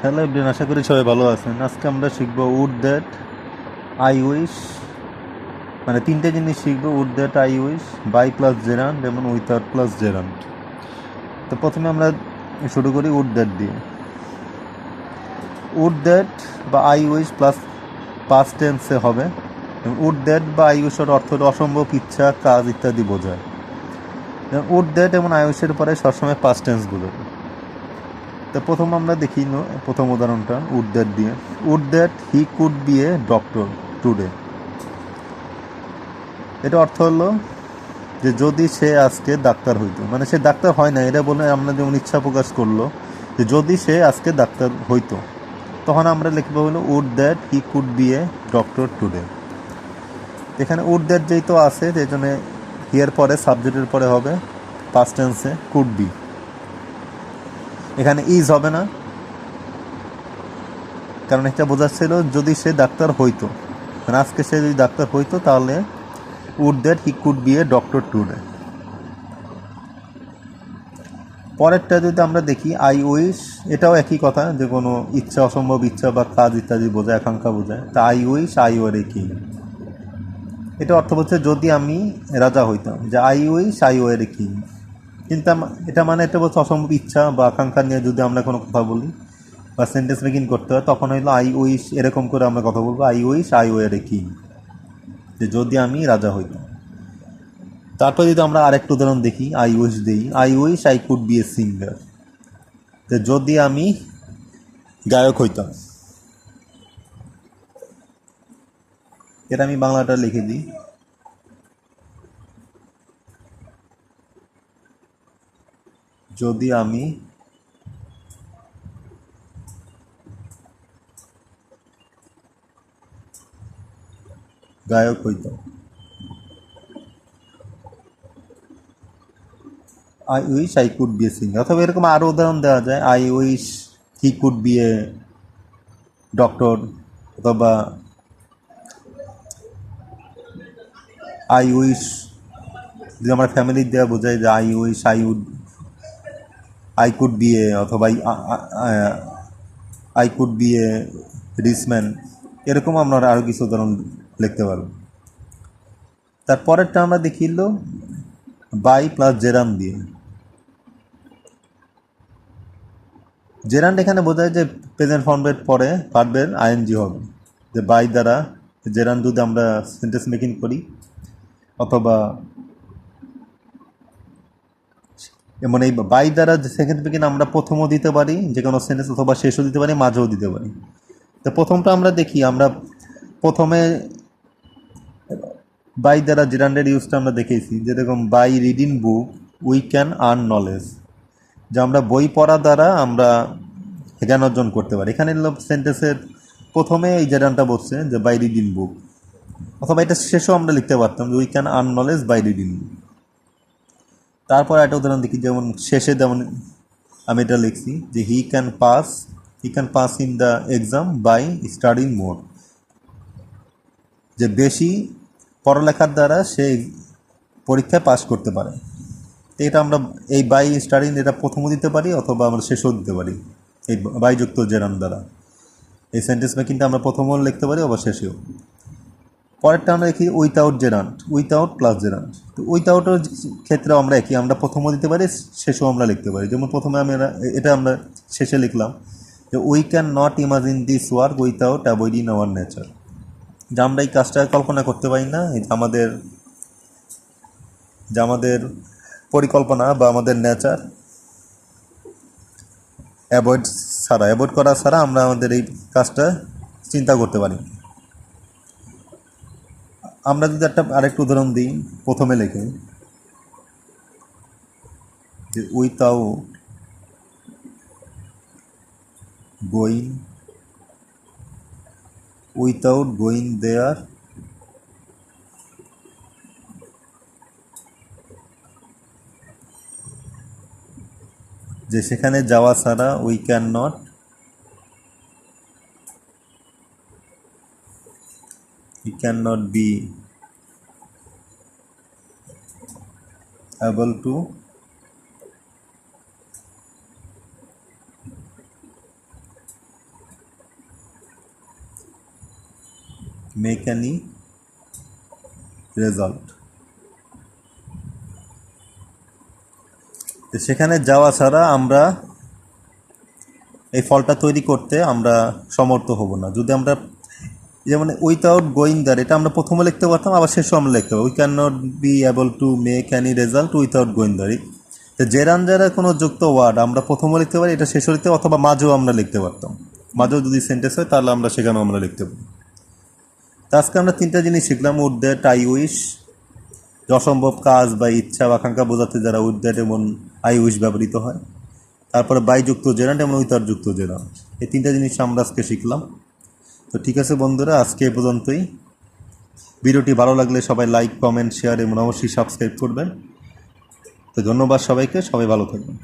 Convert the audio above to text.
Hello everyone, আশা করি সবাই ভালো আছেন। আজকে আমরা শিখব উড দ্যাট, আই উইশ, মানে তিনটে জিনিস শিখব: would that, I wish, by plus gerund এবং উইথাউট প্লাস জেরান্ড। তো প্রথমে আমরা শুরু করি উড দ্যাট দিয়ে। উড দ্যাট বা আই উইশ প্লাস পাস্ট টেন্সে হবে। উড দ্যাট বা আই উইশের অর্থ হলো অসম্ভব ইচ্ছা, কাজ ইত্যাদি বোঝায়। উড দ্যাট এবং আই উইশের পরে সবসময় পাস্ট টেন্সগুলো। তো প্রথম আমরা দেখি প্রথম উদাহরণটা উড দ্যাট দিয়ে। Would that he could be a doctor today. এটা অর্থ হলো যে যদি সে আজকে ডাক্তার হইতো, মানে সে ডাক্তার হয় না, এটা বলে আমরা যেমন ইচ্ছা প্রকাশ করলো যে যদি সে আজকে ডাক্তার হইতো, তখন আমরা লিখবো হলো would that he could be a doctor today. এখানে উড দ্যাট যেহেতু আছে, সেই জন্য হিয়ার পরে সাবজেক্টের পরে হবে পাস্ট টেন্সে কুড বি। এখানে ইজ হবে না, কারণ এটা বোঝাচ্ছিল যদি সে ডাক্তার হইতো, মানে আজকে সে যদি ডাক্তার হইতো তাহলে would that he could be a doctor today. পরেরটা যদি আমরা দেখি আই উইশ, এটাও একই কথা, যে কোনো ইচ্ছা, অসম্ভব ইচ্ছা বা কাজ ইত্যাদি বোঝায়, আকাঙ্ক্ষা বোঝায়। তা I wish I were a king, এটা অর্থ বলছে যদি আমি রাজা হইতাম, যে I wish I were a king. কিন্তু এটা মানে এটা বলছে অসম্ভব ইচ্ছা বা আকাঙ্ক্ষা নিয়ে যদি আমরা কোনো কথা বলি বা সেন্টেন্স মেকিং করতে হয়, তখন হইলো আই উইশ, এরকম করে আমরা কথা বলবো I wish I were a king, যে যদি আমি রাজা হইতাম। তারপর যদি আমরা আরেকটা উদাহরণ দেখি, আই উইশ দিই, I wish I could be a singer, যে যদি আমি গায়ক হইতাম। এটা আমি বাংলাটা লিখে দিই, যদি আমি গায়ক হইতাম। I wish I could be a singer. অথবা এরকম আরও উদাহরণ দেওয়া যায়, I wish he could be a doctor, অথবা আই উইশ যদি আমার ফ্যামিলির দেওয়া বোঝায়, যে I wish I could be a, অথবা I could be a rich man. এরকম আমরা আরও কিছু উদাহরণ লিখতে পারব। তারপরেরটা আমরা দেখিল বাই প্লাস জেরাম দিয়ে। জেরান্ড এখানে বোঝায় যে প্রেজেন্ট ফর্মের পরে ভার্বের আইএনজি হবে, যে বাই দ্বারা জেরান্ড যদি আমরা সেন্টেন্স মেকিং করি, অথবা এমন এই বাই দ্বারা সেকেন্ড মেকিং আমরা প্রথমও দিতে পারি যে কোনো সেন্টেন্স, অথবা শেষও দিতে পারি, মাঝেও দিতে পারি। তো প্রথমটা আমরা দেখি, আমরা প্রথমে বাই দ্বারা জেরান্ডের ইউজটা আমরা দেখেছি, যেরকম by reading book we can earn knowledge, যে আমরা বই পড়া দ্বারা আমরা জ্ঞান অর্জন করতে পারি। এখানে সেন্টেন্সের প্রথমে এই জেরানটা বলছে যে বাই রিডিং বুক, অথবা এটা শেষেও আমরা লিখতে পারতাম যে we can earn knowledge by reading book. তারপর একটা উদাহরণ দেখি, যেমন শেষে যেমন আমি এটা লিখছি যে he can pass in the exam by studying more, যে বেশি পড়ালেখার দ্বারা সে পরীক্ষায় পাস করতে পারে। এটা আমরা এই বাই স্টাডিং এটা প্রথমও দিতে পারি, অথবা আমরা শেষও দিতে পারি এই বাইযুক্ত জেরান দ্বারা। এই সেন্টেন্স মেকিংটা আমরা প্রথমও লিখতে পারি, আবার শেষেও। পরেরটা আমরা দেখি without gerund, without plus gerund. তো উইথাউটের ক্ষেত্রেও আমরা একই, আমরা প্রথমও দিতে পারি, শেষেও আমরা লিখতে পারি। যেমন প্রথমে এটা আমরা শেষে লিখলাম যে we can not imagine this work without avoiding hour nature, যে আমরা এই কাজটা কল্পনা করতে পারি না, যে আমাদের পরিকল্পনা বা আমাদের নেচার অ্যাভয়েড করা ছাড়া আমরা আমাদের এই কাজটা চিন্তা করতে পারি। আমরা যদি আরেকটু উদাহরণ দিই, প্রথমে লিখে যে উইথাউট গোয়িং দেয়ার, যে সেখানে যাওয়া ছাড়া we can not be able to make any result. সেখানে যাওয়া ছাড়া আমরা এই ফলটা তৈরি করতে আমরা সমর্থ হব না। যদি আমরা যেমন উইথাউট গোয়িং দ্যার, এটা আমরা প্রথমে লিখতে পারতাম, আবার শেষও আমরা লিখতে পারবো। We can not be able to make any result without going there. তো জেরাঞ্জারা কোনো যুক্ত ওয়ার্ড আমরা প্রথমে লিখতে পারি, এটা শেষও লিখতে, অথবা মাঝেও আমরা লিখতে পারতাম। মাঝেও যদি সেন্টেন্স হয় তাহলে আমরা সেখানেও আমরা লিখতে পারি। তো আজকে আমরা 3টা জিনিস শিখলাম। উড দ্যাট, আই উইশ, অসম্ভব কাজ বা ইচ্ছা বা আকাঙ্ক্ষা বোঝাতে যারা উড দ্যাট এবং আই উইশ ব্যবহৃত হয়। তারপরে বাই যুক্ত জেরান্ট এবং উইথাউট যুক্ত জেরান্ট, এই 3টা জিনিস আমরা আজকে শিখলাম। তো ঠিক আছে বন্ধুরা, আজকে এ পর্যন্তই। ভিডিওটি ভালো লাগলে সবাই লাইক, কমেন্ট, শেয়ার এবং অবশ্যই সাবস্ক্রাইব করবেন। তো ধন্যবাদ সবাইকে, সবাই ভালো থাকবেন।